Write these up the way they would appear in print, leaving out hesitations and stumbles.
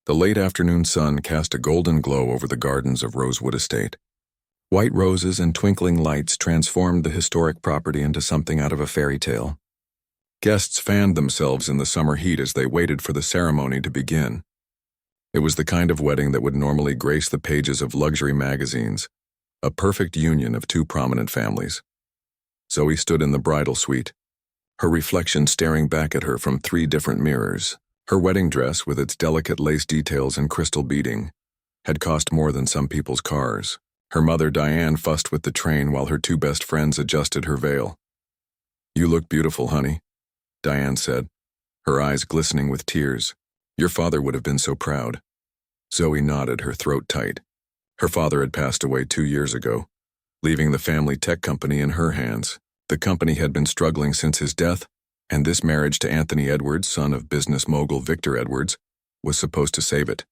The late afternoon sun cast a golden glow over the gardens of Rosewood Estate. White roses and twinkling lights transformed the historic property into something out of a fairy tale. Guests fanned themselves in the summer heat as they waited for the ceremony to begin. It was the kind of wedding that would normally grace the pages of luxury magazines, a perfect union of two prominent families. Zoe stood in the bridal suite, her reflection staring back at her from 3 different mirrors. Her wedding dress, with its delicate lace details and crystal beading, had cost more than some people's cars. Her mother, Diane, fussed with the train while her 2 best friends adjusted her veil. "You look beautiful, honey," Diane said, her eyes glistening with tears. "Your father would have been so proud." Zoe nodded, her throat tight. Her father had passed away 2 years ago, leaving the family tech company in her hands. The company had been struggling since his death, and this marriage to Anthony Edwards, son of business mogul Victor Edwards, was supposed to save it.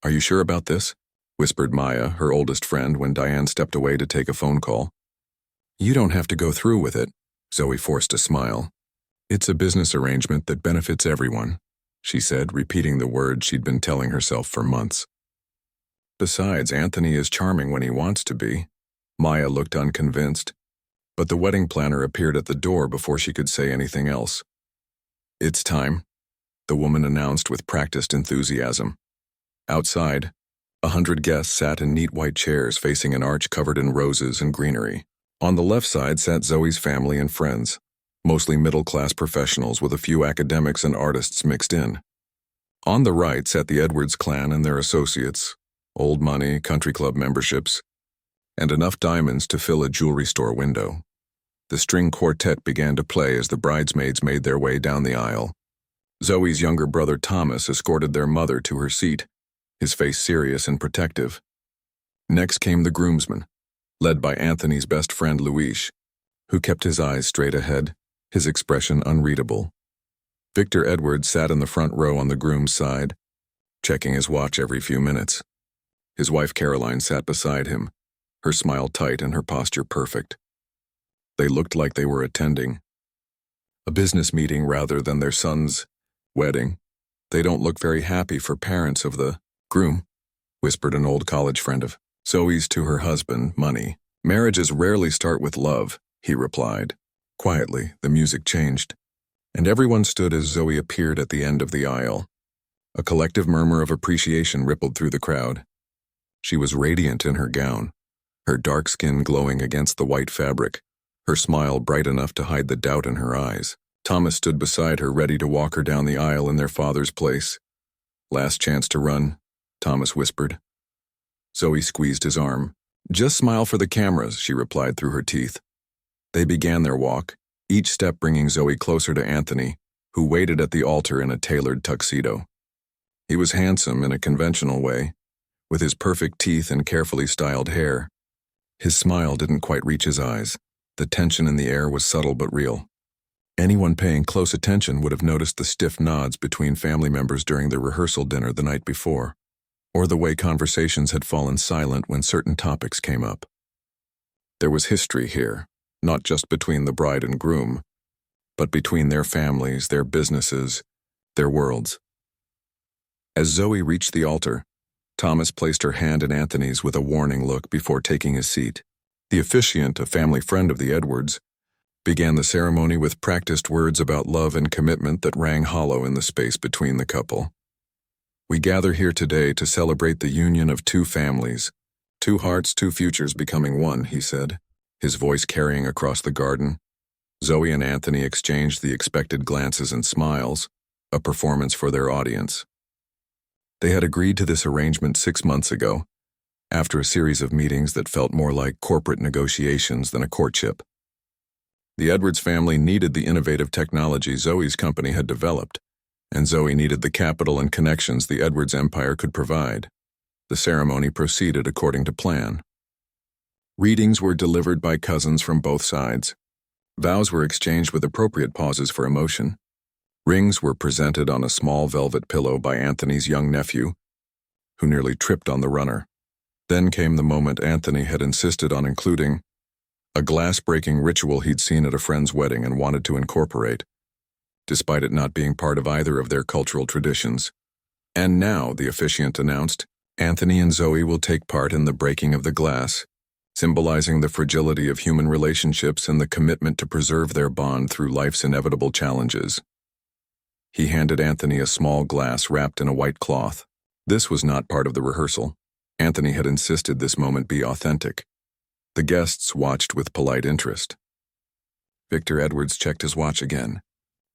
"Are you sure about this?" whispered Maya, her oldest friend, when Diane stepped away to take a phone call. "You don't have to go through with it," Zoe forced a smile. "It's a business arrangement that benefits everyone," she said, repeating the words she'd been telling herself for months. "Besides, Anthony is charming when he wants to be." Maya looked unconvinced, but the wedding planner appeared at the door before she could say anything else. "It's time," the woman announced with practiced enthusiasm. Outside, 100 guests sat in neat white chairs facing an arch covered in roses and greenery. On the left side sat Zoe's family and friends, mostly middle-class professionals with a few academics and artists mixed in. On the right sat the Edwards clan and their associates, old money, country club memberships, and enough diamonds to fill a jewelry store window. The string quartet began to play as the bridesmaids made their way down the aisle. Zoe's younger brother Thomas escorted their mother to her seat, his face serious and protective. Next came the groomsmen, led by Anthony's best friend Luis, who kept his eyes straight ahead, his expression unreadable. Victor Edwards sat in the front row on the groom's side, checking his watch every few minutes. His wife Caroline sat beside him, her smile tight and her posture perfect. They looked like they were attending a business meeting rather than their son's wedding. "They don't look very happy for parents of the groom," whispered an old college friend of Zoe's to her husband, Money. "Marriages rarely start with love," he replied. Quietly, the music changed, and everyone stood as Zoe appeared at the end of the aisle. A collective murmur of appreciation rippled through the crowd. She was radiant in her gown, her dark skin glowing against the white fabric, her smile bright enough to hide the doubt in her eyes. Thomas stood beside her, ready to walk her down the aisle in their father's place. "Last chance to run," Thomas whispered. Zoe squeezed his arm. "Just smile for the cameras," she replied through her teeth. They began their walk, each step bringing Zoe closer to Anthony, who waited at the altar in a tailored tuxedo. He was handsome in a conventional way, with his perfect teeth and carefully styled hair. His smile didn't quite reach his eyes. The tension in the air was subtle but real. Anyone paying close attention would have noticed the stiff nods between family members during the rehearsal dinner the night before, or the way conversations had fallen silent when certain topics came up. There was history here, not just between the bride and groom, but between their families, their businesses, their worlds. As Zoe reached the altar, Thomas placed her hand in Anthony's with a warning look before taking his seat. The officiant, a family friend of the Edwards, began the ceremony with practiced words about love and commitment that rang hollow in the space between the couple. "We gather here today to celebrate the union of 2 families, 2 hearts, 2 futures becoming one," he said, his voice carrying across the garden. Zoe and Anthony exchanged the expected glances and smiles, a performance for their audience. They had agreed to this arrangement 6 months ago, after a series of meetings that felt more like corporate negotiations than a courtship. The Edwards family needed the innovative technology Zoe's company had developed, and Zoe needed the capital and connections the Edwards empire could provide. The ceremony proceeded according to plan. Readings were delivered by cousins from both sides. Vows were exchanged with appropriate pauses for emotion. Rings were presented on a small velvet pillow by Anthony's young nephew, who nearly tripped on the runner. Then came the moment Anthony had insisted on including, a glass-breaking ritual he'd seen at a friend's wedding and wanted to incorporate, despite it not being part of either of their cultural traditions. And now, the officiant announced, Anthony and Zoe will take part in the breaking of the glass, symbolizing the fragility of human relationships and the commitment to preserve their bond through life's inevitable challenges. He handed Anthony a small glass wrapped in a white cloth. This was not part of the rehearsal. Anthony had insisted this moment be authentic. The guests watched with polite interest. Victor Edwards checked his watch again.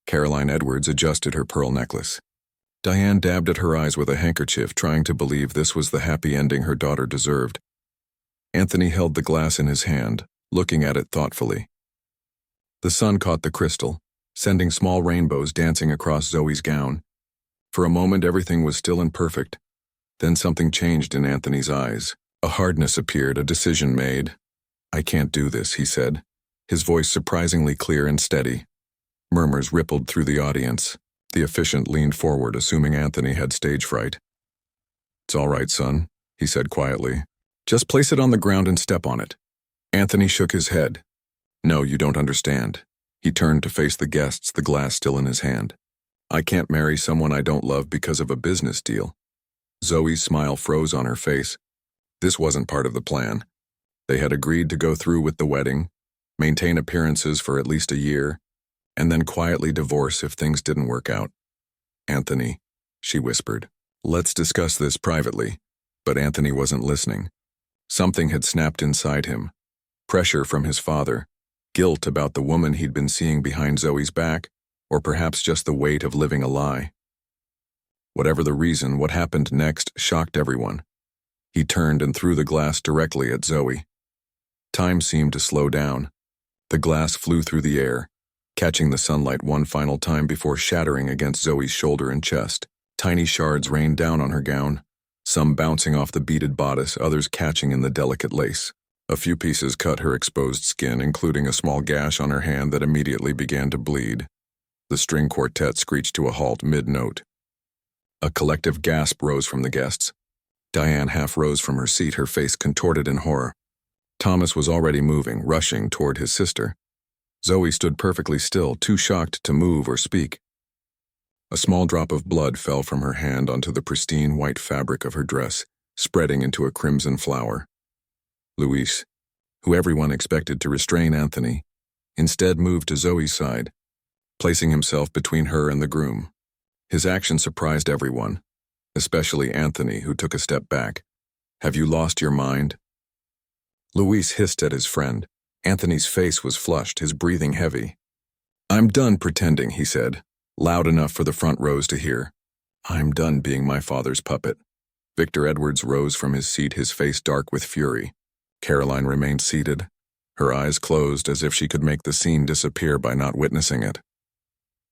Caroline Edwards adjusted her pearl necklace. Diane dabbed at her eyes with a handkerchief, trying to believe this was the happy ending her daughter deserved. Anthony held the glass in his hand, looking at it thoughtfully. The sun caught the crystal, sending small rainbows dancing across Zoe's gown. For a moment everything was still and perfect. Then something changed in Anthony's eyes. A hardness appeared, a decision made. "I can't do this," he said, his voice surprisingly clear and steady. Murmurs rippled through the audience. The officiant leaned forward, assuming Anthony had stage fright. "It's all right, son," he said quietly. "Just place it on the ground and step on it." Anthony shook his head. "No, you don't understand." He turned to face the guests, the glass still in his hand. "I can't marry someone I don't love because of a business deal." Zoe's smile froze on her face. This wasn't part of the plan. They had agreed to go through with the wedding, maintain appearances for at least a year, and then quietly divorce if things didn't work out. "Anthony," she whispered, "let's discuss this privately." But Anthony wasn't listening. Something had snapped inside him. Pressure from his father, guilt about the woman he'd been seeing behind Zoe's back, or perhaps just the weight of living a lie. Whatever the reason, what happened next shocked everyone. He turned and threw the glass directly at Zoe. Time seemed to slow down. The glass flew through the air, catching the sunlight one final time before shattering against Zoe's shoulder and chest. Tiny shards rained down on her gown, some bouncing off the beaded bodice, others catching in the delicate lace. A few pieces cut her exposed skin, including a small gash on her hand that immediately began to bleed. The string quartet screeched to a halt mid-note. A collective gasp rose from the guests. Diane half rose from her seat, her face contorted in horror. Thomas was already moving, rushing toward his sister. Zoe stood perfectly still, too shocked to move or speak. A small drop of blood fell from her hand onto the pristine white fabric of her dress, spreading into a crimson flower. Luis, who everyone expected to restrain Anthony, instead moved to Zoe's side, placing himself between her and the groom. His action surprised everyone, especially Anthony, who took a step back. "Have you lost your mind?" Luis hissed at his friend. Anthony's face was flushed, his breathing heavy. "I'm done pretending," he said, loud enough for the front rows to hear. "I'm done being my father's puppet." Victor Edwards rose from his seat, his face dark with fury. Caroline remained seated, her eyes closed as if she could make the scene disappear by not witnessing it.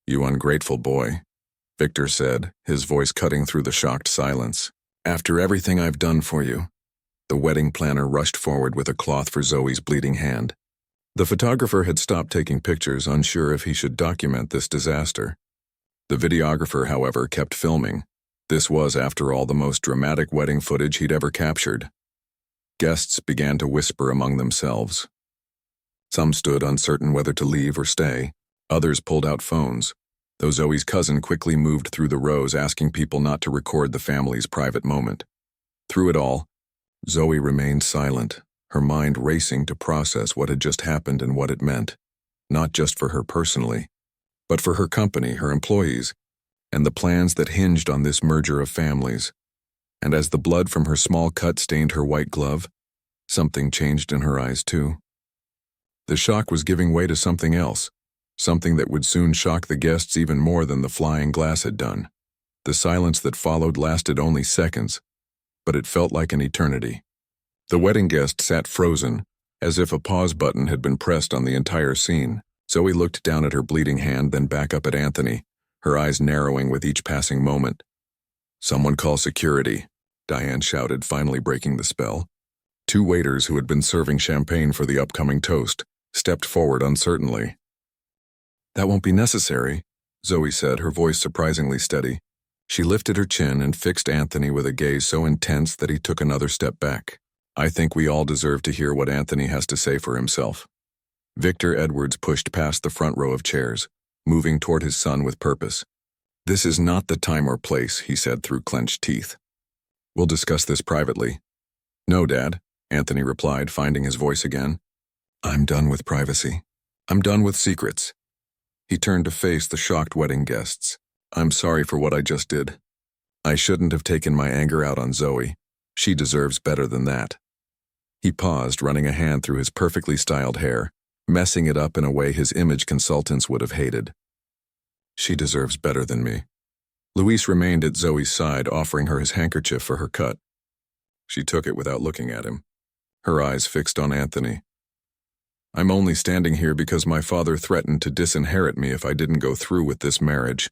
"You ungrateful boy," Victor said, his voice cutting through the shocked silence. "After everything I've done for you." The wedding planner rushed forward with a cloth for Zoe's bleeding hand. The photographer had stopped taking pictures, unsure if he should document this disaster. The videographer, however, kept filming. This was, after all, the most dramatic wedding footage he'd ever captured. Guests began to whisper among themselves. Some stood uncertain whether to leave or stay. Others pulled out phones, though Zoe's cousin quickly moved through the rows, asking people not to record the family's private moment. Through it all, Zoe remained silent, her mind racing to process what had just happened and what it meant, not just for her personally, but for her company, her employees, and the plans that hinged on this merger of families. And as the blood from her small cut stained her white glove, something changed in her eyes too. The shock was giving way to something else, something that would soon shock the guests even more than the flying glass had done. The silence that followed lasted only seconds, but it felt like an eternity. The wedding guest sat frozen, as if a pause button had been pressed on the entire scene. Zoe looked down at her bleeding hand, then back up at Anthony, her eyes narrowing with each passing moment. "Someone call security," Diane shouted, finally breaking the spell. Two waiters who had been serving champagne for the upcoming toast stepped forward uncertainly. "That won't be necessary," Zoe said, her voice surprisingly steady. She lifted her chin and fixed Anthony with a gaze so intense that he took another step back. "I think we all deserve to hear what Anthony has to say for himself." Victor Edwards pushed past the front row of chairs, moving toward his son with purpose. "This is not the time or place," he said through clenched teeth. "We'll discuss this privately." "No, Dad," Anthony replied, finding his voice again. "I'm done with privacy. I'm done with secrets." He turned to face the shocked wedding guests. "I'm sorry for what I just did. I shouldn't have taken my anger out on Zoe. She deserves better than that." He paused, running a hand through his perfectly styled hair, messing it up in a way his image consultants would have hated. "She deserves better than me." Luis remained at Zoe's side, offering her his handkerchief for her cut. She took it without looking at him, her eyes fixed on Anthony. "I'm only standing here because my father threatened to disinherit me if I didn't go through with this marriage,"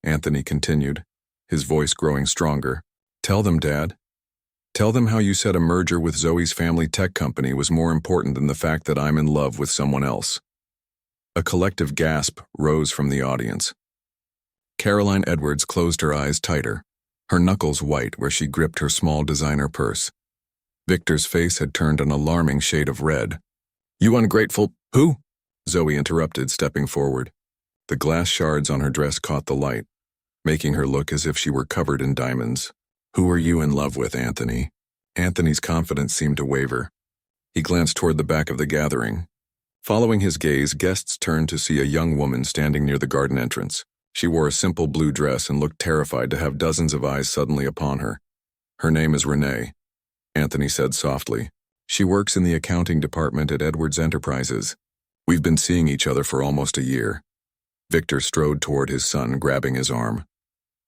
Anthony continued, his voice growing stronger. "Tell them, Dad. Tell them how you said a merger with Zoe's family tech company was more important than the fact that I'm in love with someone else." A collective gasp rose from the audience. Caroline Edwards closed her eyes tighter, her knuckles white where she gripped her small designer purse. Victor's face had turned an alarming shade of red. "You ungrateful—" "Who?" Zoe interrupted, stepping forward. The glass shards on her dress caught the light, making her look as if she were covered in diamonds. "Who are you in love with, Anthony?" Anthony's confidence seemed to waver. He glanced toward the back of the gathering. Following his gaze, guests turned to see a young woman standing near the garden entrance. She wore a simple blue dress and looked terrified to have dozens of eyes suddenly upon her. "Her name is Renee," Anthony said softly. "She works in the accounting department at Edwards Enterprises. We've been seeing each other for almost a year." Victor strode toward his son, grabbing his arm.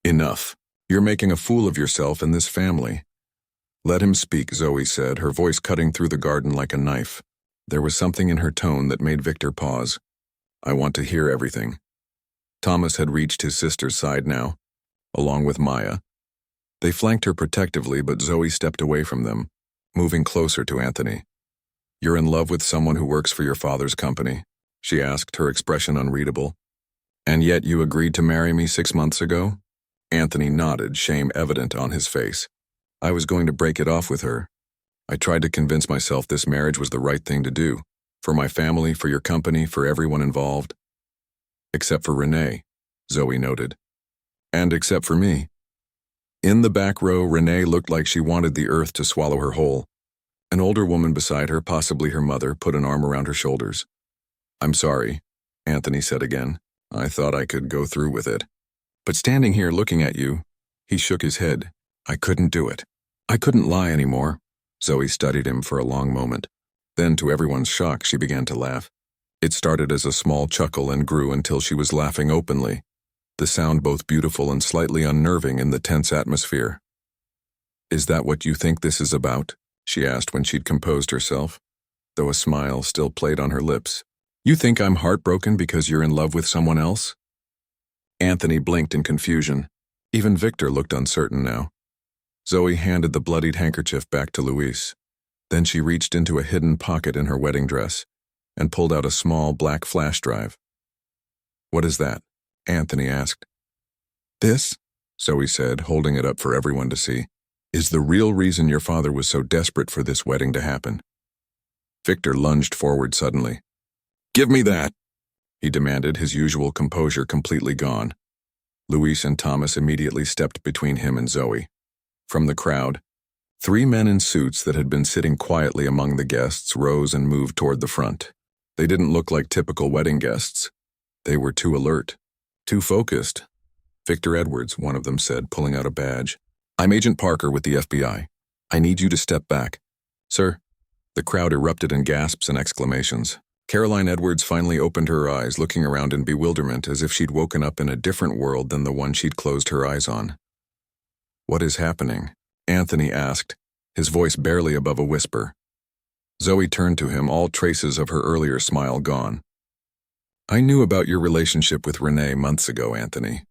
"Enough. You're making a fool of yourself and this family." "Let him speak," Zoe said, her voice cutting through the garden like a knife. There was something in her tone that made Victor pause. "I want to hear everything." Thomas had reached his sister's side now, along with Maya. They flanked her protectively, but Zoe stepped away from them, moving closer to Anthony. "You're in love with someone who works for your father's company?" she asked, her expression unreadable. "And yet you agreed to marry me 6 months ago?" Anthony nodded, shame evident on his face. "I was going to break it off with her. I tried to convince myself this marriage was the right thing to do. For my family, for your company, for everyone involved." "Except for Renee," Zoe noted. "And except for me." In the back row, Renee looked like she wanted the earth to swallow her whole. An older woman beside her, possibly her mother, put an arm around her shoulders. "I'm sorry," Anthony said again. "I thought I could go through with it. But standing here looking at you," he shook his head. "I couldn't do it. I couldn't lie anymore." Zoe studied him for a long moment. Then, to everyone's shock, she began to laugh. It started as a small chuckle and grew until she was laughing openly, the sound both beautiful and slightly unnerving in the tense atmosphere. "Is that what you think this is about?" she asked when she'd composed herself, though a smile still played on her lips. "You think I'm heartbroken because you're in love with someone else?" Anthony blinked in confusion. Even Victor looked uncertain now. Zoe handed the bloodied handkerchief back to Luis. Then she reached into a hidden pocket in her wedding dress and pulled out a small black flash drive. "What is that?" Anthony asked. "This," Zoe said, holding it up for everyone to see, "is the real reason your father was so desperate for this wedding to happen." Victor lunged forward suddenly. "Give me that!" he demanded, his usual composure completely gone. Luis and Thomas immediately stepped between him and Zoe. From the crowd, 3 men in suits that had been sitting quietly among the guests rose and moved toward the front. They didn't look like typical wedding guests. They were too alert, too focused. "Victor Edwards," one of them said, pulling out a badge. "I'm Agent Parker with the FBI. I need you to step back." "Sir?" The crowd erupted in gasps and exclamations. Caroline Edwards finally opened her eyes, looking around in bewilderment as if she'd woken up in a different world than the one she'd closed her eyes on. "What is happening?" Anthony asked, his voice barely above a whisper. Zoe turned to him, all traces of her earlier smile gone. "I knew about your relationship with Renee months ago, Anthony.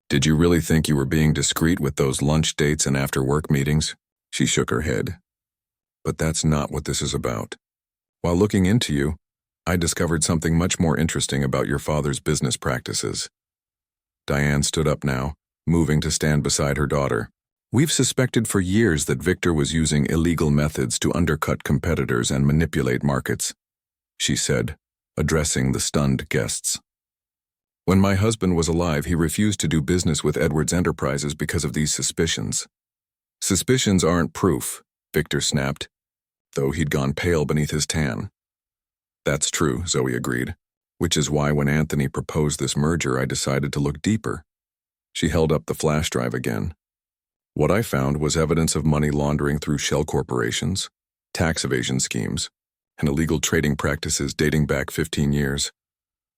Did you really think you were being discreet with those lunch dates and after-work meetings?" She shook her head. "But that's not what this is about. While looking into you, I discovered something much more interesting about your father's business practices." Diane stood up now, moving to stand beside her daughter. "We've suspected for years that Victor was using illegal methods to undercut competitors and manipulate markets," she said, addressing the stunned guests. When my husband was alive, he refused to do business with Edwards Enterprises because of these suspicions. Suspicions aren't proof, Victor snapped, though he'd gone pale beneath his tan. That's true, Zoe agreed, which is why when Anthony proposed this merger, I decided to look deeper. She held up the flash drive again. What I found was evidence of money laundering through shell corporations, tax evasion schemes, and illegal trading practices dating back 15 years.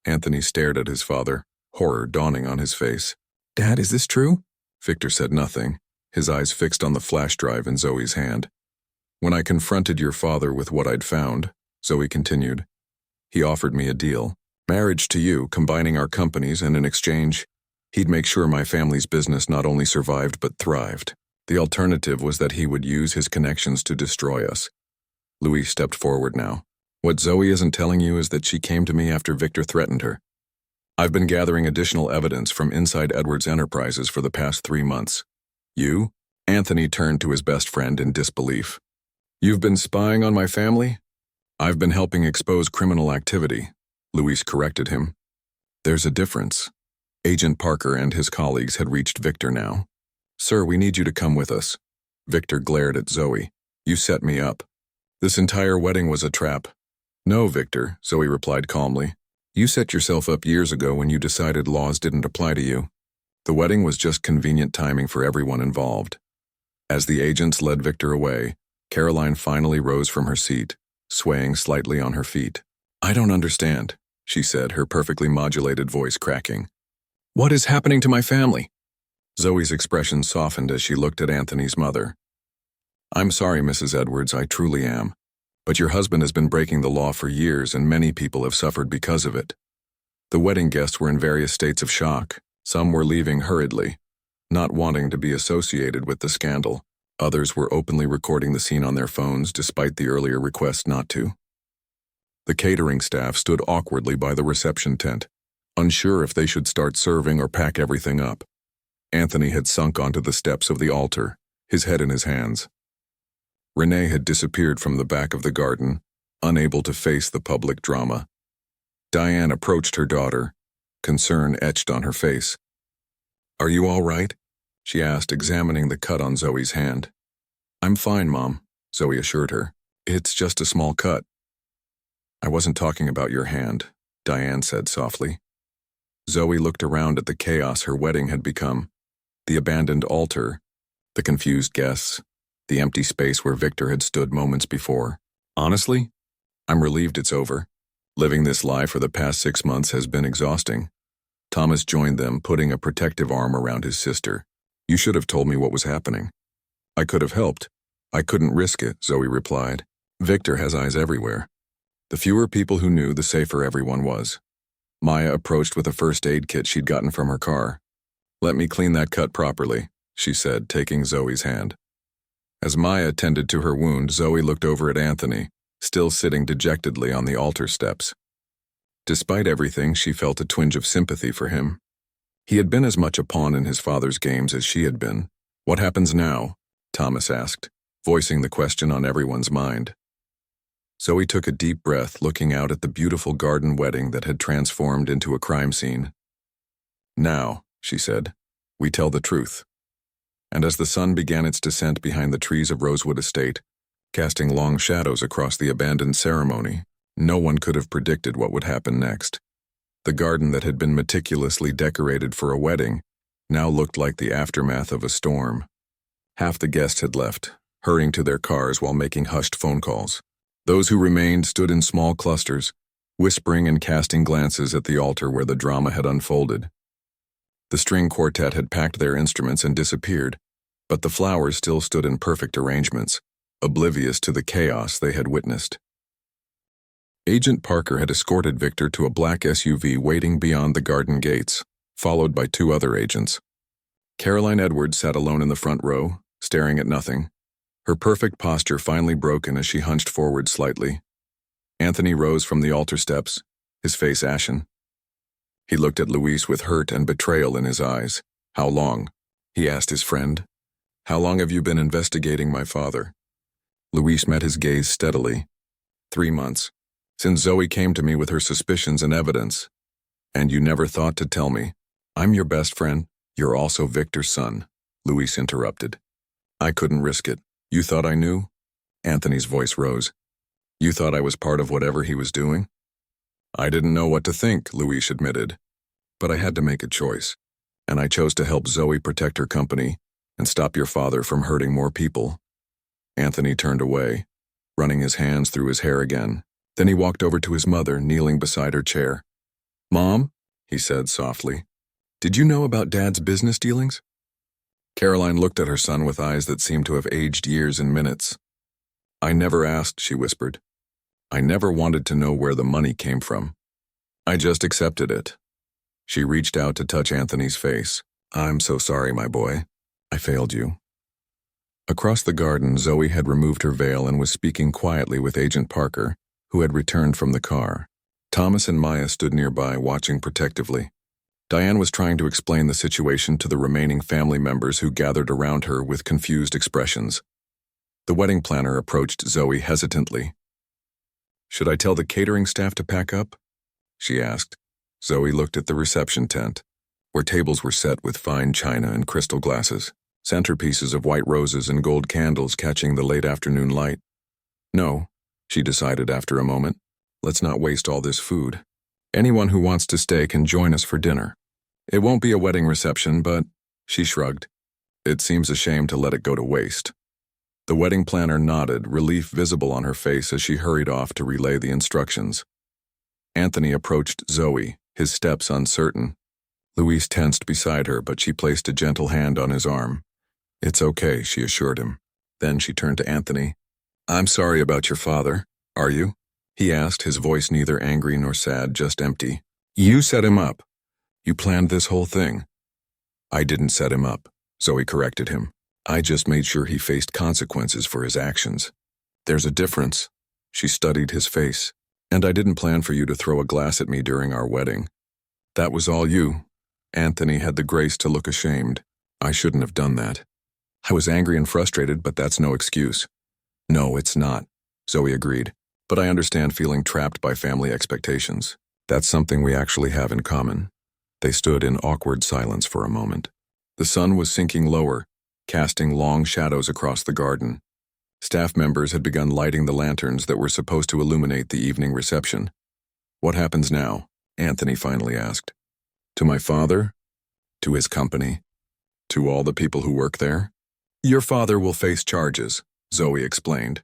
Anthony stared at his father, horror dawning on his face. Dad, is this true? Victor said nothing, his eyes fixed on the flash drive in Zoe's hand. When I confronted your father with what I'd found, Zoe continued, he offered me a deal. Marriage to you, combining our companies, and in exchange, he'd make sure my family's business not only survived but thrived. The alternative was that he would use his connections to destroy us. Louise stepped forward now. What Zoe isn't telling you is that she came to me after Victor threatened her. I've been gathering additional evidence from inside Edwards Enterprises for the past 3 months. You? Anthony turned to his best friend in disbelief. You've been spying on my family? I've been helping expose criminal activity, Louise corrected him. There's a difference. Agent Parker and his colleagues had reached Victor now. Sir, we need you to come with us. Victor glared at Zoe. You set me up. This entire wedding was a trap. No, Victor, Zoe replied calmly. You set yourself up years ago when you decided laws didn't apply to you. The wedding was just convenient timing for everyone involved. As the agents led Victor away, Caroline finally rose from her seat, swaying slightly on her feet. I don't understand, she said, her perfectly modulated voice cracking. What is happening to my family? Zoe's expression softened as she looked at Anthony's mother. I'm sorry, Mrs. Edwards, I truly am. But your husband has been breaking the law for years and many people have suffered because of it. The wedding guests were in various states of shock. Some were leaving hurriedly, not wanting to be associated with the scandal. Others were openly recording the scene on their phones despite the earlier request not to. The catering staff stood awkwardly by the reception tent, unsure if they should start serving or pack everything up. Anthony had sunk onto the steps of the altar, his head in his hands. Renee had disappeared from the back of the garden, unable to face the public drama. Diane approached her daughter, concern etched on her face. Are you all right? She asked, examining the cut on Zoe's hand. I'm fine, Mom, Zoe assured her. It's just a small cut. I wasn't talking about your hand, Diane said softly. Zoe looked around at the chaos her wedding had become. The abandoned altar, the confused guests, the empty space where Victor had stood moments before. Honestly, I'm relieved it's over. Living this lie for the past 6 months has been exhausting. Thomas joined them, putting a protective arm around his sister. You should have told me what was happening. I could have helped. I couldn't risk it, Zoe replied. Victor has eyes everywhere. The fewer people who knew, the safer everyone was. Maya approached with a first aid kit she'd gotten from her car. Let me clean that cut properly, she said, taking Zoe's hand. As Maya tended to her wound, Zoe looked over at Anthony, still sitting dejectedly on the altar steps. Despite everything, she felt a twinge of sympathy for him. He had been as much a pawn in his father's games as she had been. What happens now? Thomas asked, voicing the question on everyone's mind. Zoe took a deep breath, looking out at the beautiful garden wedding that had transformed into a crime scene. Now, she said, we tell the truth. And as the sun began its descent behind the trees of Rosewood Estate, casting long shadows across the abandoned ceremony, no one could have predicted what would happen next. The garden that had been meticulously decorated for a wedding now looked like the aftermath of a storm. Half the guests had left, hurrying to their cars while making hushed phone calls. Those who remained stood in small clusters, whispering and casting glances at the altar where the drama had unfolded. The string quartet had packed their instruments and disappeared, but the flowers still stood in perfect arrangements, oblivious to the chaos they had witnessed. Agent Parker had escorted Victor to a black SUV waiting beyond the garden gates, followed by 2 other agents. Caroline Edwards sat alone in the front row, staring at nothing, her perfect posture finally broken as she hunched forward slightly. Anthony rose from the altar steps, his face ashen. He looked at Louise with hurt and betrayal in his eyes. How long? He asked his friend. How long have you been investigating my father? Louise met his gaze steadily. 3 months. Since Zoe came to me with her suspicions and evidence. And you never thought to tell me. I'm your best friend. You're also Victor's son, Luis interrupted. I couldn't risk it. You thought I knew? Anthony's voice rose. You thought I was part of whatever he was doing? I didn't know what to think, Luis admitted. But I had to make a choice. And I chose to help Zoe protect her company and stop your father from hurting more people. Anthony turned away, running his hands through his hair again. Then he walked over to his mother, kneeling beside her chair. Mom, he said softly, did you know about Dad's business dealings? Caroline looked at her son with eyes that seemed to have aged years in minutes. I never asked, she whispered. I never wanted to know where the money came from. I just accepted it. She reached out to touch Anthony's face. I'm so sorry, my boy. I failed you. Across the garden, Zoe had removed her veil and was speaking quietly with Agent Parker, who had returned from the car. Thomas and Maya stood nearby, watching protectively. Diane was trying to explain the situation to the remaining family members who gathered around her with confused expressions. The wedding planner approached Zoe hesitantly. Should I tell the catering staff to pack up? She asked. Zoe looked at the reception tent, where tables were set with fine china and crystal glasses, centerpieces of white roses and gold candles catching the late afternoon light. No, she decided after a moment. Let's not waste all this food. Anyone who wants to stay can join us for dinner. It won't be a wedding reception, but, she shrugged. It seems a shame to let it go to waste. The wedding planner nodded, relief visible on her face as she hurried off to relay the instructions. Anthony approached Zoe, his steps uncertain. Louise tensed beside her, but she placed a gentle hand on his arm. It's okay, she assured him. Then she turned to Anthony. I'm sorry about your father. Are you? He asked, his voice neither angry nor sad, just empty. You set him up. You planned this whole thing. I didn't set him up, Zoe corrected him. I just made sure he faced consequences for his actions. There's a difference. She studied his face. And I didn't plan for you to throw a glass at me during our wedding. That was all you. Anthony had the grace to look ashamed. I shouldn't have done that. I was angry and frustrated, but that's no excuse. No, it's not, Zoe agreed. But I understand feeling trapped by family expectations. That's something we actually have in common. They stood in awkward silence for a moment. The sun was sinking lower, casting long shadows across the garden. Staff members had begun lighting the lanterns that were supposed to illuminate the evening reception. What happens now? Anthony finally asked. To my father? To his company? To all the people who work there? Your father will face charges, Zoe explained.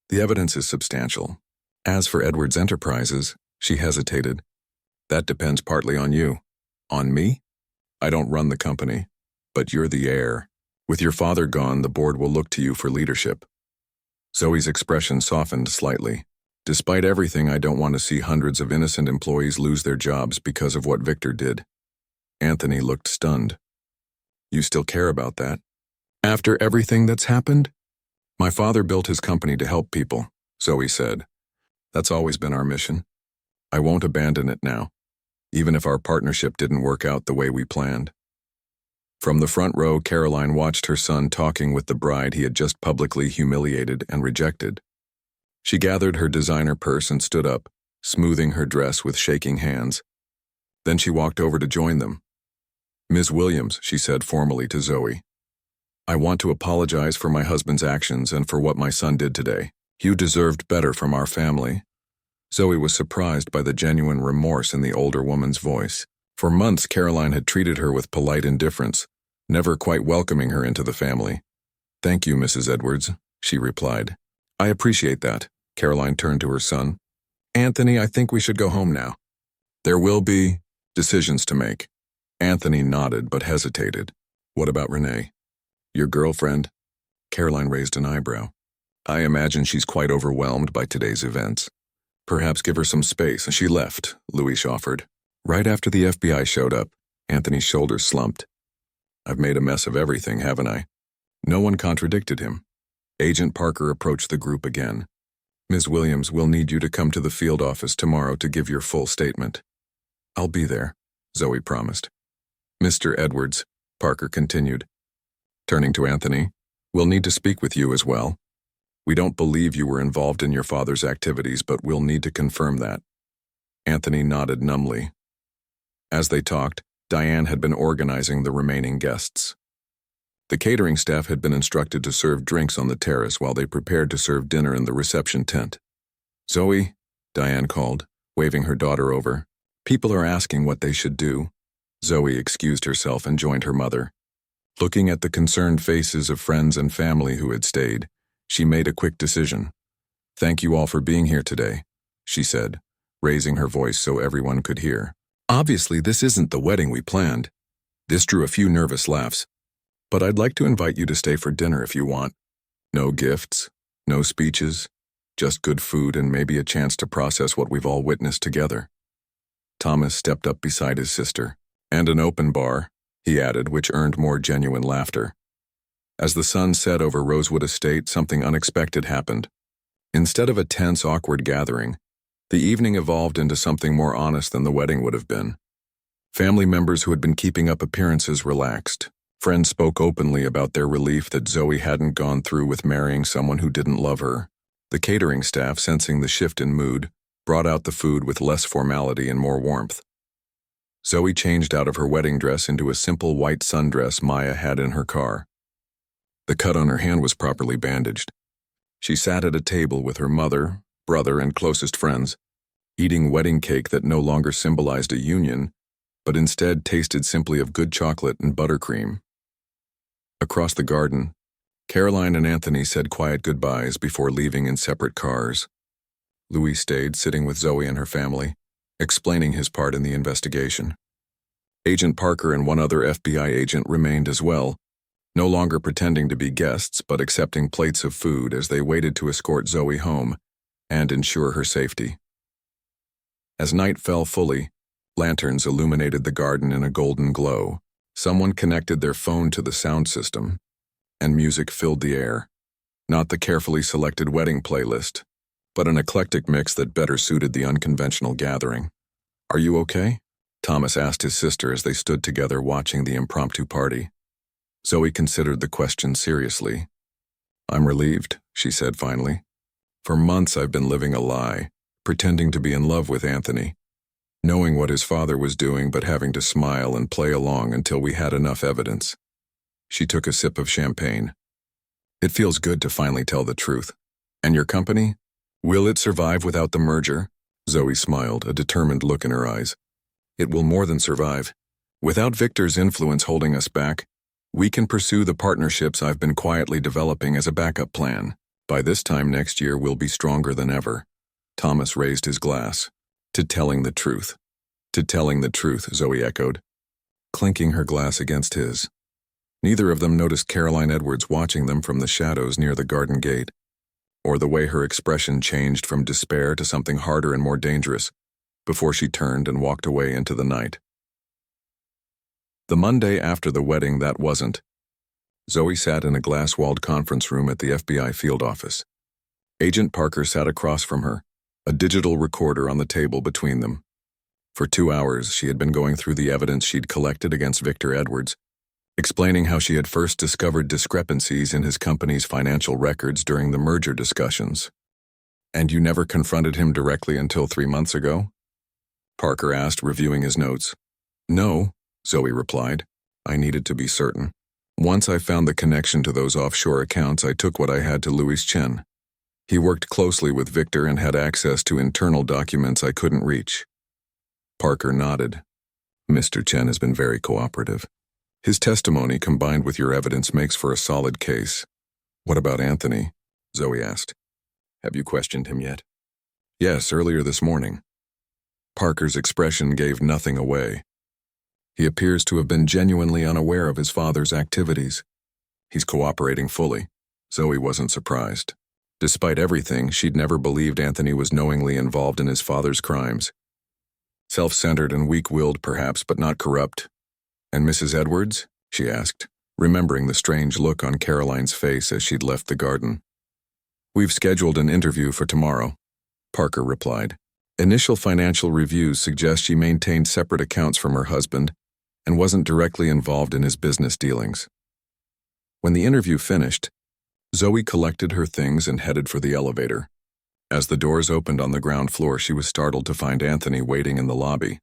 The evidence is substantial. As for Edwards Enterprises, she hesitated. That depends partly on you. On me? I don't run the company, but you're the heir. With your father gone, the board will look to you for leadership. Zoe's expression softened slightly. Despite everything, I don't want to see hundreds of innocent employees lose their jobs because of what Victor did. Anthony looked stunned. You still care about that? After everything that's happened? My father built his company to help people, Zoe said. That's always been our mission. I won't abandon it now, even if our partnership didn't work out the way we planned. From the front row, Caroline watched her son talking with the bride he had just publicly humiliated and rejected. She gathered her designer purse and stood up, smoothing her dress with shaking hands. Then she walked over to join them. Ms. Williams, she said formally to Zoe. I want to apologize for my husband's actions and for what my son did today. You deserved better from our family. Zoe was surprised by the genuine remorse in the older woman's voice. For months, Caroline had treated her with polite indifference, never quite welcoming her into the family. Thank you, Mrs. Edwards, she replied. I appreciate that. Caroline turned to her son. Anthony, I think we should go home now. There will be decisions to make. Anthony nodded but hesitated. What about Renee? Your girlfriend? Caroline raised an eyebrow. I imagine she's quite overwhelmed by today's events. Perhaps give her some space. She left, Louis offered. Right after the FBI showed up, Anthony's shoulders slumped. I've made a mess of everything, haven't I? No one contradicted him. Agent Parker approached the group again. Ms. Williams, we'll need you to come to the field office tomorrow to give your full statement. I'll be there, Zoe promised. Mr. Edwards, Parker continued. Turning to Anthony, we'll need to speak with you as well. We don't believe you were involved in your father's activities, but we'll need to confirm that. Anthony nodded numbly. As they talked, Diane had been organizing the remaining guests. The catering staff had been instructed to serve drinks on the terrace while they prepared to serve dinner in the reception tent. "Zoe," Diane called, waving her daughter over. "People are asking what they should do." Zoe excused herself and joined her mother. Looking at the concerned faces of friends and family who had stayed, she made a quick decision. "Thank you all for being here today," she said, raising her voice so everyone could hear. "Obviously, this isn't the wedding we planned." This drew a few nervous laughs. "But I'd like to invite you to stay for dinner if you want. No gifts, no speeches, just good food and maybe a chance to process what we've all witnessed together." Thomas stepped up beside his sister. "And an open bar," he added, which earned more genuine laughter. As the sun set over Rosewood Estate, something unexpected happened. Instead of a tense, awkward gathering, the evening evolved into something more honest than the wedding would have been. Family members who had been keeping up appearances relaxed. Friends spoke openly about their relief that Zoe hadn't gone through with marrying someone who didn't love her. The catering staff, sensing the shift in mood, brought out the food with less formality and more warmth. Zoe changed out of her wedding dress into a simple white sundress Maya had in her car. The cut on her hand was properly bandaged. She sat at a table with her mother, brother, and closest friends, eating wedding cake that no longer symbolized a union, but instead tasted simply of good chocolate and buttercream. Across the garden, Caroline and Anthony said quiet goodbyes before leaving in separate cars. Louis stayed, sitting with Zoe and her family, explaining his part in the investigation. Agent Parker and one other FBI agent remained as well, no longer pretending to be guests but accepting plates of food as they waited to escort Zoe home and ensure her safety. As night fell fully, lanterns illuminated the garden in a golden glow. Someone connected their phone to the sound system, and music filled the air. Not the carefully selected wedding playlist, but an eclectic mix that better suited the unconventional gathering. "Are you okay?" Thomas asked his sister as they stood together watching the impromptu party. Zoe considered the question seriously. "I'm relieved," she said finally. "For months I've been living a lie, pretending to be in love with Anthony, knowing what his father was doing but having to smile and play along until we had enough evidence." She took a sip of champagne. "It feels good to finally tell the truth. And your company? Will it survive without the merger?" Zoe smiled, a determined look in her eyes. "It will more than survive. Without Victor's influence holding us back, we can pursue the partnerships I've been quietly developing as a backup plan. By this time next year, we'll be stronger than ever." Thomas raised his glass. "To telling the truth." "To telling the truth," Zoe echoed, clinking her glass against his. Neither of them noticed Caroline Edwards watching them from the shadows near the garden gate, or the way her expression changed from despair to something harder and more dangerous, before she turned and walked away into the night. The Monday after the wedding, that wasn't. Zoe sat in a glass-walled conference room at the FBI field office. Agent Parker sat across from her, a digital recorder on the table between them. For 2 hours, she had been going through the evidence she'd collected against Victor Edwards, explaining how she had first discovered discrepancies in his company's financial records during the merger discussions. "And you never confronted him directly until 3 months ago?" Parker asked, reviewing his notes. "No," Zoe replied. "I needed to be certain. Once I found the connection to those offshore accounts, I took what I had to Louis Chen. He worked closely with Victor and had access to internal documents I couldn't reach." Parker nodded. "Mr. Chen has been very cooperative. His testimony combined with your evidence makes for a solid case." "What about Anthony?" Zoe asked. "Have you questioned him yet?" "Yes, earlier this morning." Parker's expression gave nothing away. "He appears to have been genuinely unaware of his father's activities. He's cooperating fully." Zoe wasn't surprised. Despite everything, she'd never believed Anthony was knowingly involved in his father's crimes. Self-centered and weak-willed perhaps, but not corrupt. "And Mrs. Edwards?" she asked, remembering the strange look on Caroline's face as she'd left the garden. "We've scheduled an interview for tomorrow," Parker replied. "Initial financial reviews suggest she maintained separate accounts from her husband and wasn't directly involved in his business dealings." When the interview finished, Zoe collected her things and headed for the elevator. As the doors opened on the ground floor, she was startled to find Anthony waiting in the lobby.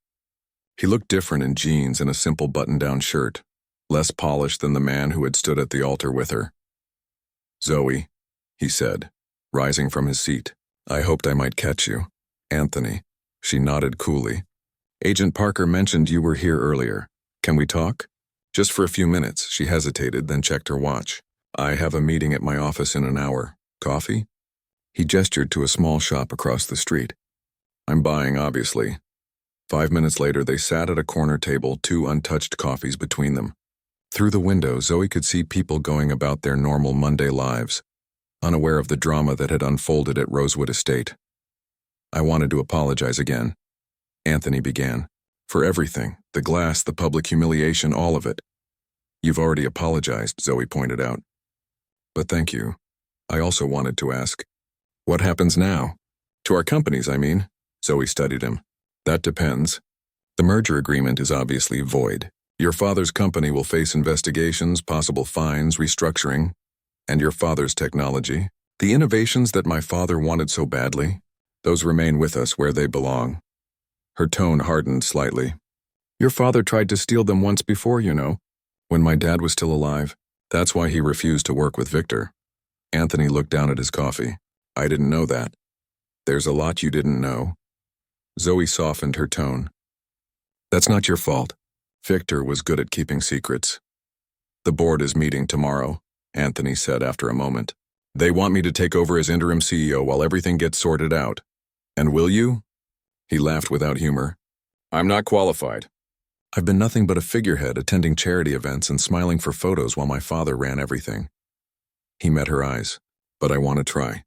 He looked different in jeans and a simple button-down shirt, less polished than the man who had stood at the altar with her. "Zoe," he said, rising from his seat. "I hoped I might catch you." "Anthony." She nodded coolly. "Agent Parker mentioned you were here earlier. Can we talk?" "Just for a few minutes." She hesitated, then checked her watch. "I have a meeting at my office in an hour. Coffee?" He gestured to a small shop across the street. "I'm buying, obviously." 5 minutes later, they sat at a corner table, 2 untouched coffees between them. Through the window, Zoe could see people going about their normal Monday lives, unaware of the drama that had unfolded at Rosewood Estate. "I wanted to apologize again," Anthony began. "For everything, the glass, the public humiliation, all of it." "You've already apologized," Zoe pointed out. "But thank you. I also wanted to ask, what happens now? To our companies, I mean." Zoe studied him. "That depends. The merger agreement is obviously void. Your father's company will face investigations, possible fines, restructuring, and your father's technology, the innovations that my father wanted so badly, those remain with us where they belong." Her tone hardened slightly. "Your father tried to steal them once before, you know, when my dad was still alive. That's why he refused to work with Victor." Anthony looked down at his coffee. "I didn't know that." "There's a lot you didn't know." Zoe softened her tone. "That's not your fault. Victor was good at keeping secrets." "The board is meeting tomorrow," Anthony said after a moment. "They want me to take over as interim CEO while everything gets sorted out. And will you?" He laughed without humor. "I'm not qualified. I've been nothing but a figurehead, attending charity events and smiling for photos while my father ran everything." He met her eyes. "But I want to try.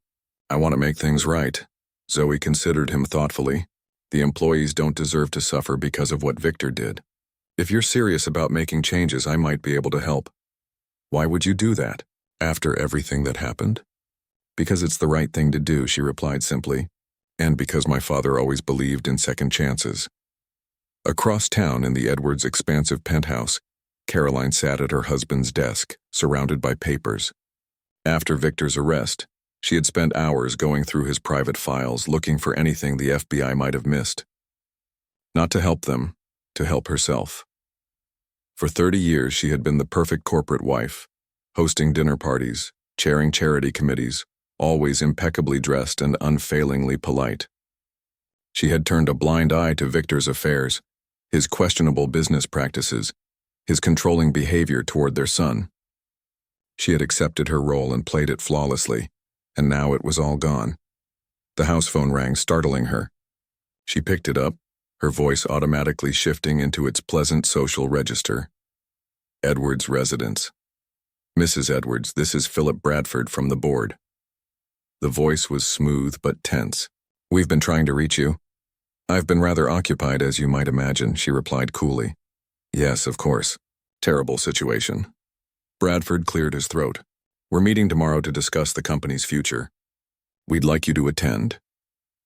I want to make things right." Zoe considered him thoughtfully. "The employees don't deserve to suffer because of what Victor did. If you're serious about making changes, I might be able to help." "Why would you do that, after everything that happened?" "Because it's the right thing to do," she replied simply, "and because my father always believed in second chances." Across town in the Edwards' expansive penthouse, Caroline sat at her husband's desk, surrounded by papers. After Victor's arrest, she had spent hours going through his private files, looking for anything the FBI might have missed. Not to help them, to help herself. For 30 years, she had been the perfect corporate wife, hosting dinner parties, chairing charity committees, always impeccably dressed and unfailingly polite. She had turned a blind eye to Victor's affairs, his questionable business practices, his controlling behavior toward their son. She had accepted her role and played it flawlessly, and now it was all gone. The house phone rang, startling her. She picked it up, her voice automatically shifting into its pleasant social register. "Edwards residence." "Mrs. Edwards, this is Philip Bradford from the board." The voice was smooth but tense. "We've been trying to reach you." "I've been rather occupied, as you might imagine," she replied coolly. "Yes, of course. Terrible situation." Bradford cleared his throat. "We're meeting tomorrow to discuss the company's future. We'd like you to attend."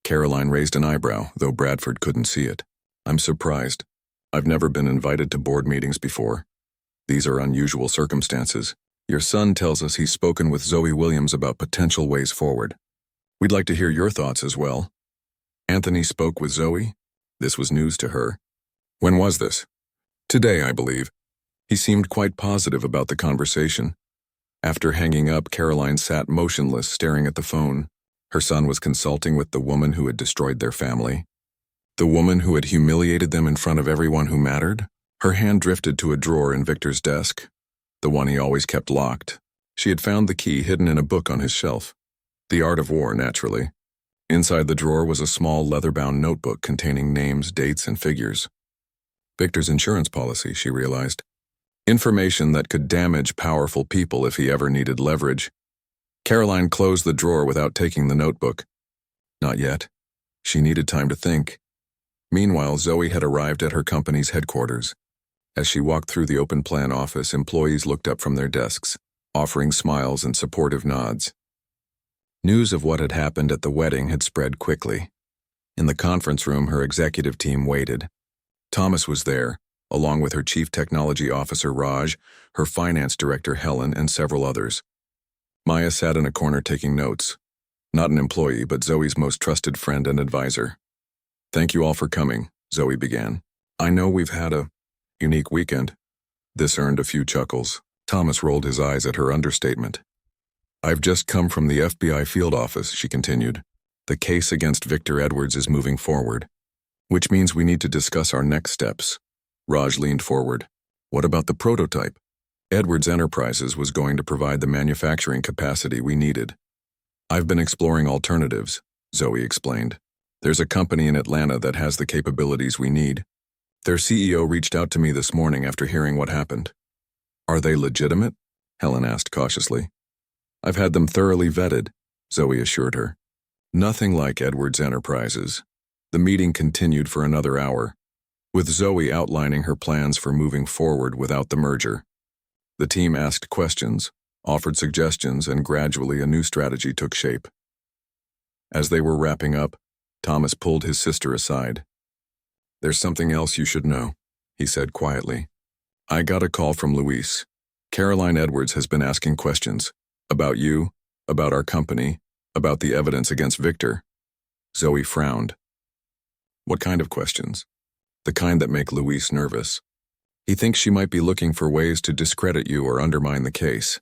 Caroline raised an eyebrow, though Bradford couldn't see it. "I'm surprised. I've never been invited to board meetings before. These are unusual circumstances. Your son tells us he's spoken with Zoe Williams about potential ways forward. We'd like to hear your thoughts as well." Anthony spoke with Zoe? This was news to her. "When was this?" "Today, I believe." He seemed quite positive about the conversation. After hanging up, Caroline sat motionless, staring at the phone. Her son was consulting with the woman who had destroyed their family. The woman who had humiliated them in front of everyone who mattered? Her hand drifted to a drawer in Victor's desk, the one he always kept locked. She had found the key hidden in a book on his shelf. The Art of War, naturally. Inside the drawer was a small leather-bound notebook containing names, dates, and figures. Victor's insurance policy, she realized. Information that could damage powerful people if he ever needed leverage. Caroline closed the drawer without taking the notebook. Not yet. She needed time to think. Meanwhile, Zoe had arrived at her company's headquarters. As she walked through the open plan office, employees looked up from their desks, offering smiles and supportive nods. News of what had happened at the wedding had spread quickly. In the conference room, her executive team waited. Thomas was there, along with her chief technology officer Raj, her finance director Helen, and several others. Maya sat in a corner taking notes. Not an employee, but Zoe's most trusted friend and advisor. "Thank you all for coming," Zoe began. I know we've had a unique weekend. This earned a few chuckles. Thomas rolled his eyes at her understatement. I've just come from the FBI field office, she continued. The case against Victor Edwards is moving forward, which means we need to discuss our next steps. Raj leaned forward. What about the prototype? Edwards Enterprises was going to provide the manufacturing capacity we needed. I've been exploring alternatives, Zoe explained. There's a company in Atlanta that has the capabilities we need. Their CEO reached out to me this morning after hearing what happened. Are they legitimate? Helen asked cautiously. I've had them thoroughly vetted, Zoe assured her. Nothing like Edwards Enterprises. The meeting continued for another hour, with Zoe outlining her plans for moving forward without the merger. The team asked questions, offered suggestions, and gradually a new strategy took shape. As they were wrapping up, Thomas pulled his sister aside. There's something else you should know, he said quietly. I got a call from Luis. Caroline Edwards has been asking questions about you, about our company, about the evidence against Victor. Zoe frowned. What kind of questions? The kind that make Luis nervous. He thinks she might be looking for ways to discredit you or undermine the case.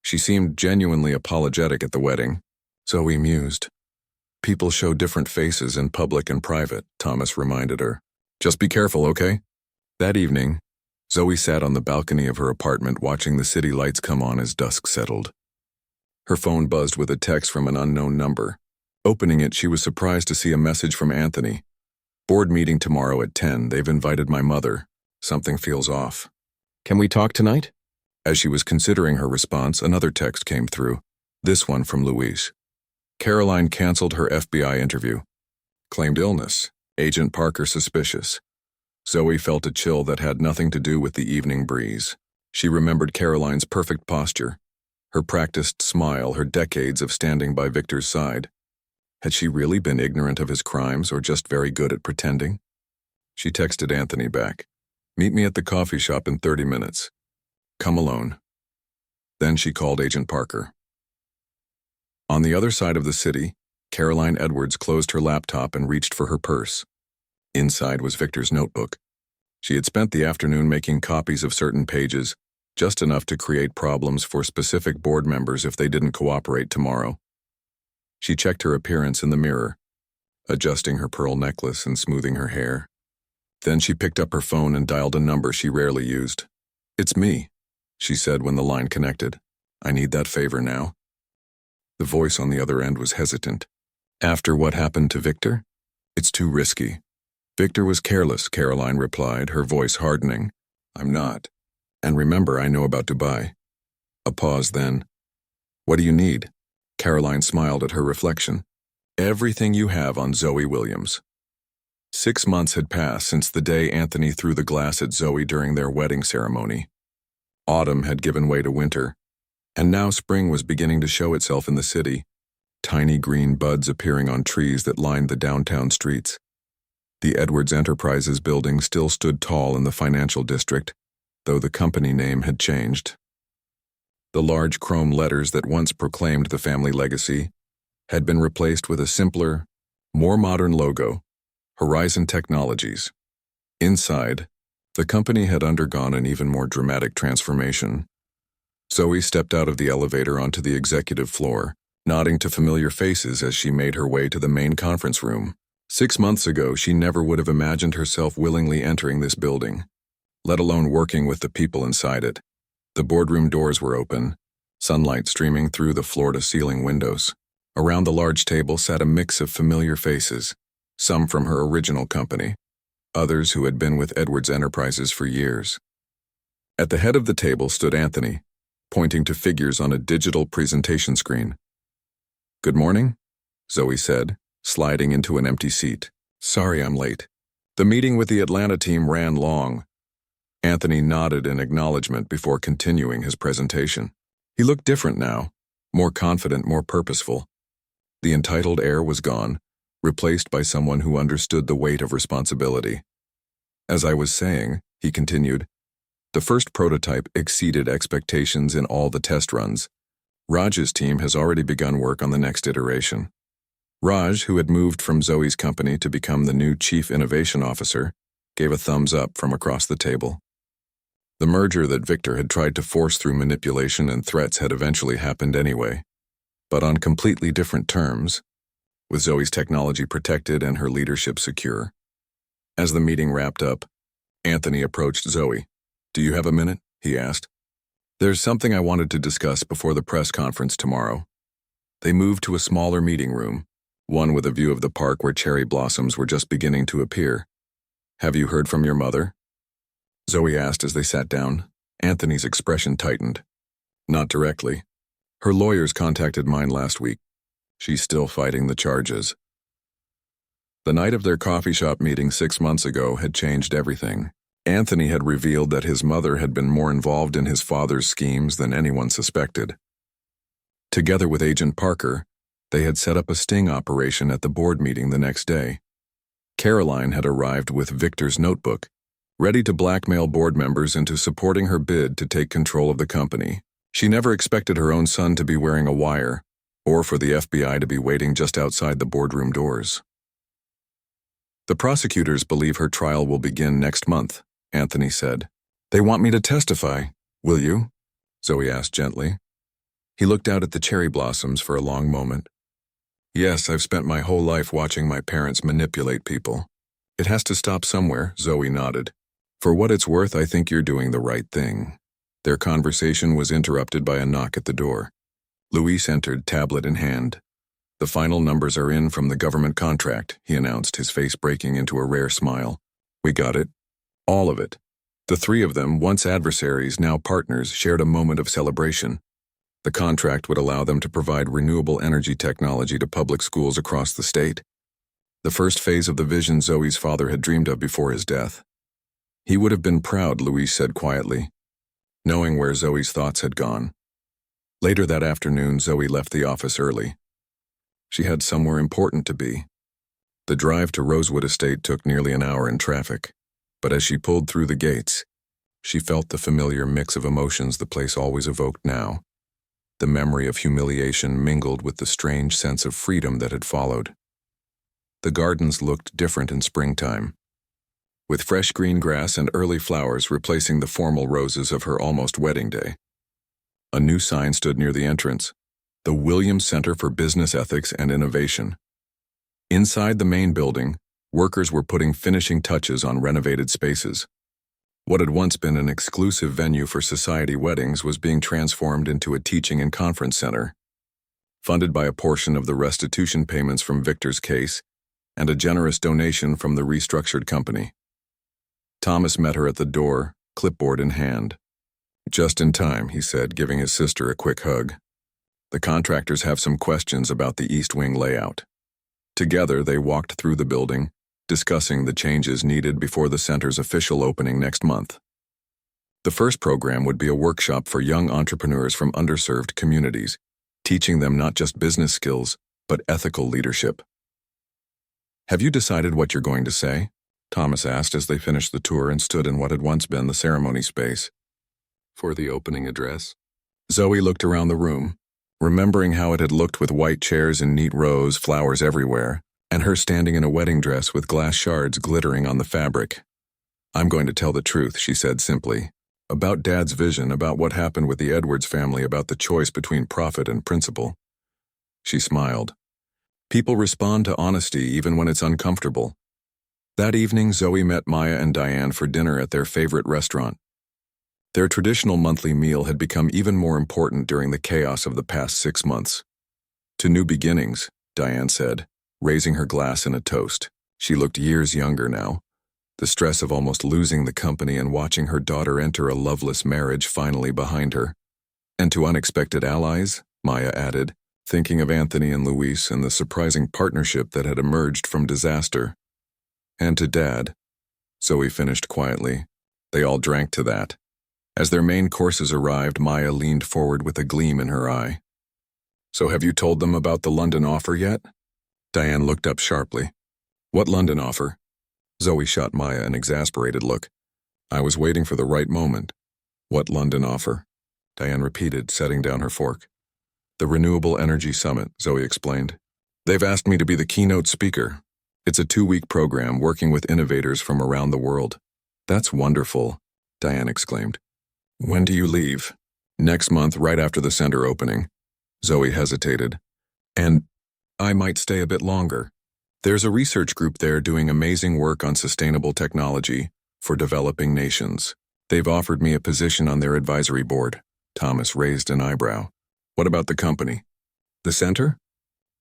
She seemed genuinely apologetic at the wedding. Zoe mused. People show different faces in public and private, Thomas reminded her. Just be careful, okay? That evening, Zoe sat on the balcony of her apartment watching the city lights come on as dusk settled. Her phone buzzed with a text from an unknown number. Opening it, she was surprised to see a message from Anthony. Board meeting tomorrow at 10. They've invited my mother. Something feels off. Can we talk tonight? As she was considering her response, another text came through. This one from Luis. Caroline canceled her FBI interview. Claimed illness. Agent Parker suspicious. Zoe felt a chill that had nothing to do with the evening breeze. She remembered Caroline's perfect posture, her practiced smile, her decades of standing by Victor's side. Had she really been ignorant of his crimes or just very good at pretending? She texted Anthony back. Meet me at the coffee shop in 30 minutes. Come alone. Then she called Agent Parker. On the other side of the city, Caroline Edwards closed her laptop and reached for her purse. Inside was Victor's notebook. She had spent the afternoon making copies of certain pages, just enough to create problems for specific board members if they didn't cooperate tomorrow. She checked her appearance in the mirror, adjusting her pearl necklace and smoothing her hair. Then she picked up her phone and dialed a number she rarely used. It's me, she said when the line connected. I need that favor now. The voice on the other end was hesitant. After what happened to Victor? It's too risky. Victor was careless, Caroline replied, her voice hardening. I'm not. And remember, I know about Dubai. A pause then. What do you need? Caroline smiled at her reflection. Everything you have on Zoe Williams. 6 months had passed since the day Anthony threw the glass at Zoe during their wedding ceremony. Autumn had given way to winter, and now spring was beginning to show itself in the city, tiny green buds appearing on trees that lined the downtown streets. The Edwards Enterprises building still stood tall in the financial district, though the company name had changed. The large chrome letters that once proclaimed the family legacy had been replaced with a simpler, more modern logo, Horizon Technologies. Inside, the company had undergone an even more dramatic transformation. Zoe stepped out of the elevator onto the executive floor, nodding to familiar faces as she made her way to the main conference room. 6 months ago, she never would have imagined herself willingly entering this building, let alone working with the people inside it. The boardroom doors were open, sunlight streaming through the floor-to-ceiling windows. Around the large table sat a mix of familiar faces, some from her original company, others who had been with Edwards Enterprises for years. At the head of the table stood Anthony, pointing to figures on a digital presentation screen. Good morning, Zoe said, sliding into an empty seat. Sorry I'm late. The meeting with the Atlanta team ran long. Anthony nodded in acknowledgement before continuing his presentation. He looked different now, more confident, more purposeful. The entitled air was gone, replaced by someone who understood the weight of responsibility. As I was saying, he continued, the first prototype exceeded expectations in all the test runs. Raj's team has already begun work on the next iteration. Raj, who had moved from Zoe's company to become the new Chief Innovation Officer, gave a thumbs up from across the table. The merger that Victor had tried to force through manipulation and threats had eventually happened anyway, but on completely different terms, with Zoe's technology protected and her leadership secure. As the meeting wrapped up, Anthony approached Zoe. "Do you have a minute?" he asked. "There's something I wanted to discuss before the press conference tomorrow." They moved to a smaller meeting room, one with a view of the park where cherry blossoms were just beginning to appear. "Have you heard from your mother?" Zoe asked as they sat down. Anthony's expression tightened. "Not directly. Her lawyers contacted mine last week. She's still fighting the charges." The night of their coffee shop meeting 6 months ago had changed everything. Anthony had revealed that his mother had been more involved in his father's schemes than anyone suspected. Together with Agent Parker, they had set up a sting operation at the board meeting the next day. Caroline had arrived with Victor's notebook, ready to blackmail board members into supporting her bid to take control of the company. She never expected her own son to be wearing a wire, or for the FBI to be waiting just outside the boardroom doors. "The prosecutors believe her trial will begin next month," Anthony said. "They want me to testify. Will you?" Zoe asked gently. He looked out at the cherry blossoms for a long moment. "Yes, I've spent my whole life watching my parents manipulate people. It has to stop somewhere," Zoe nodded. "For what it's worth, I think you're doing the right thing." Their conversation was interrupted by a knock at the door. Luis entered, tablet in hand. "The final numbers are in from the government contract," he announced, his face breaking into a rare smile. "We got it. All of it." The three of them, once adversaries, now partners, shared a moment of celebration. The contract would allow them to provide renewable energy technology to public schools across the state. The first phase of the vision Zoe's father had dreamed of before his death. He would have been proud, Luis said quietly, knowing where Zoe's thoughts had gone. Later that afternoon, Zoe left the office early. She had somewhere important to be. The drive to Rosewood Estate took nearly an hour in traffic, but as she pulled through the gates, she felt the familiar mix of emotions the place always evoked now. The memory of humiliation mingled with the strange sense of freedom that had followed. The gardens looked different in springtime, with fresh green grass and early flowers replacing the formal roses of her almost wedding day. A new sign stood near the entrance, the Williams Center for Business Ethics and Innovation. Inside the main building, workers were putting finishing touches on renovated spaces. What had once been an exclusive venue for society weddings was being transformed into a teaching and conference center, funded by a portion of the restitution payments from Victor's case and a generous donation from the restructured company. Thomas met her at the door, clipboard in hand. "Just in time," he said, giving his sister a quick hug. "The contractors have some questions about the East Wing layout." Together, they walked through the building, discussing the changes needed before the center's official opening next month. The first program would be a workshop for young entrepreneurs from underserved communities, teaching them not just business skills, but ethical leadership. "Have you decided what you're going to say?" Thomas asked as they finished the tour and stood in what had once been the ceremony space. "For the opening address?" Zoe looked around the room, remembering how it had looked with white chairs in neat rows, flowers everywhere, and her standing in a wedding dress with glass shards glittering on the fabric. "I'm going to tell the truth," she said simply, "about Dad's vision, about what happened with the Edwards family, about the choice between profit and principle." She smiled. "People respond to honesty even when it's uncomfortable." That evening, Zoe met Maya and Diane for dinner at their favorite restaurant. Their traditional monthly meal had become even more important during the chaos of the past 6 months. "To new beginnings," Diane said, raising her glass in a toast. She looked years younger now, the stress of almost losing the company and watching her daughter enter a loveless marriage finally behind her. "And to unexpected allies," Maya added, thinking of Anthony and Luis and the surprising partnership that had emerged from disaster. "And to Dad," Zoe finished quietly. They all drank to that. As their main courses arrived, Maya leaned forward with a gleam in her eye. "So have you told them about the London offer yet?" Diane looked up sharply. "What London offer?" Zoe shot Maya an exasperated look. "I was waiting for the right moment." "What London offer?" Diane repeated, setting down her fork. "The Renewable Energy Summit," Zoe explained. "They've asked me to be the keynote speaker. It's a 2-week program working with innovators from around the world. That's wonderful, Diane exclaimed. When do you leave? Next month, right after the center opening. Zoe hesitated. And I might stay a bit longer. There's a research group there doing amazing work on sustainable technology for developing nations. They've offered me a position on their advisory board. Thomas raised an eyebrow. What about the company? The center?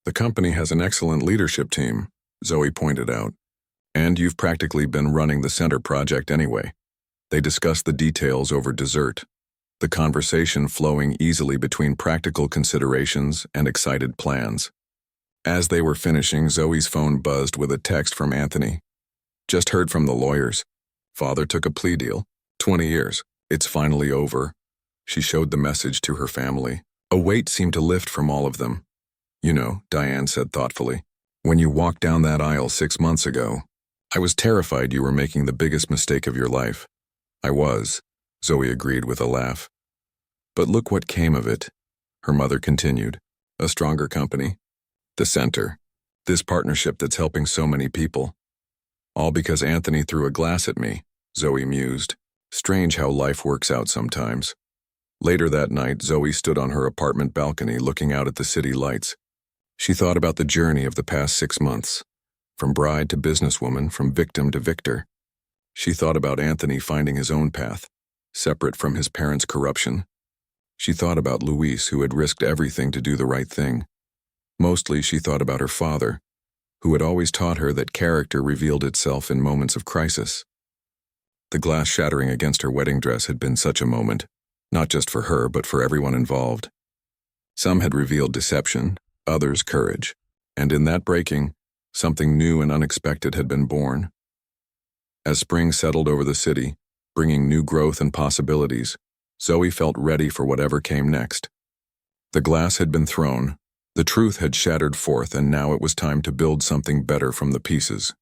The company has an excellent leadership team, Zoe pointed out. And you've practically been running the center project anyway. They discussed the details over dessert, the conversation flowing easily between practical considerations and excited plans. As they were finishing, Zoe's phone buzzed with a text from Anthony. Just heard from the lawyers. Father took a plea deal. 20 years. It's finally over. She showed the message to her family. A weight seemed to lift from all of them. You know, Diane said thoughtfully, when you walked down that aisle 6 months ago, I was terrified you were making the biggest mistake of your life. I was, Zoe agreed with a laugh. But look what came of it, her mother continued. A stronger company. The center. This partnership that's helping so many people. All because Anthony threw a glass at me, Zoe mused. Strange how life works out sometimes. Later that night, Zoe stood on her apartment balcony looking out at the city lights. She thought about the journey of the past 6 months. From bride to businesswoman, from victim to victor. She thought about Anthony finding his own path, separate from his parents' corruption. She thought about Luis, who had risked everything to do the right thing. Mostly she thought about her father, who had always taught her that character revealed itself in moments of crisis. The glass shattering against her wedding dress had been such a moment, not just for her but for everyone involved. Some had revealed deception, others courage, and in that breaking, something new and unexpected had been born. As spring settled over the city, bringing new growth and possibilities, Zoe felt ready for whatever came next. The glass had been thrown, the truth had shattered forth, and now it was time to build something better from the pieces.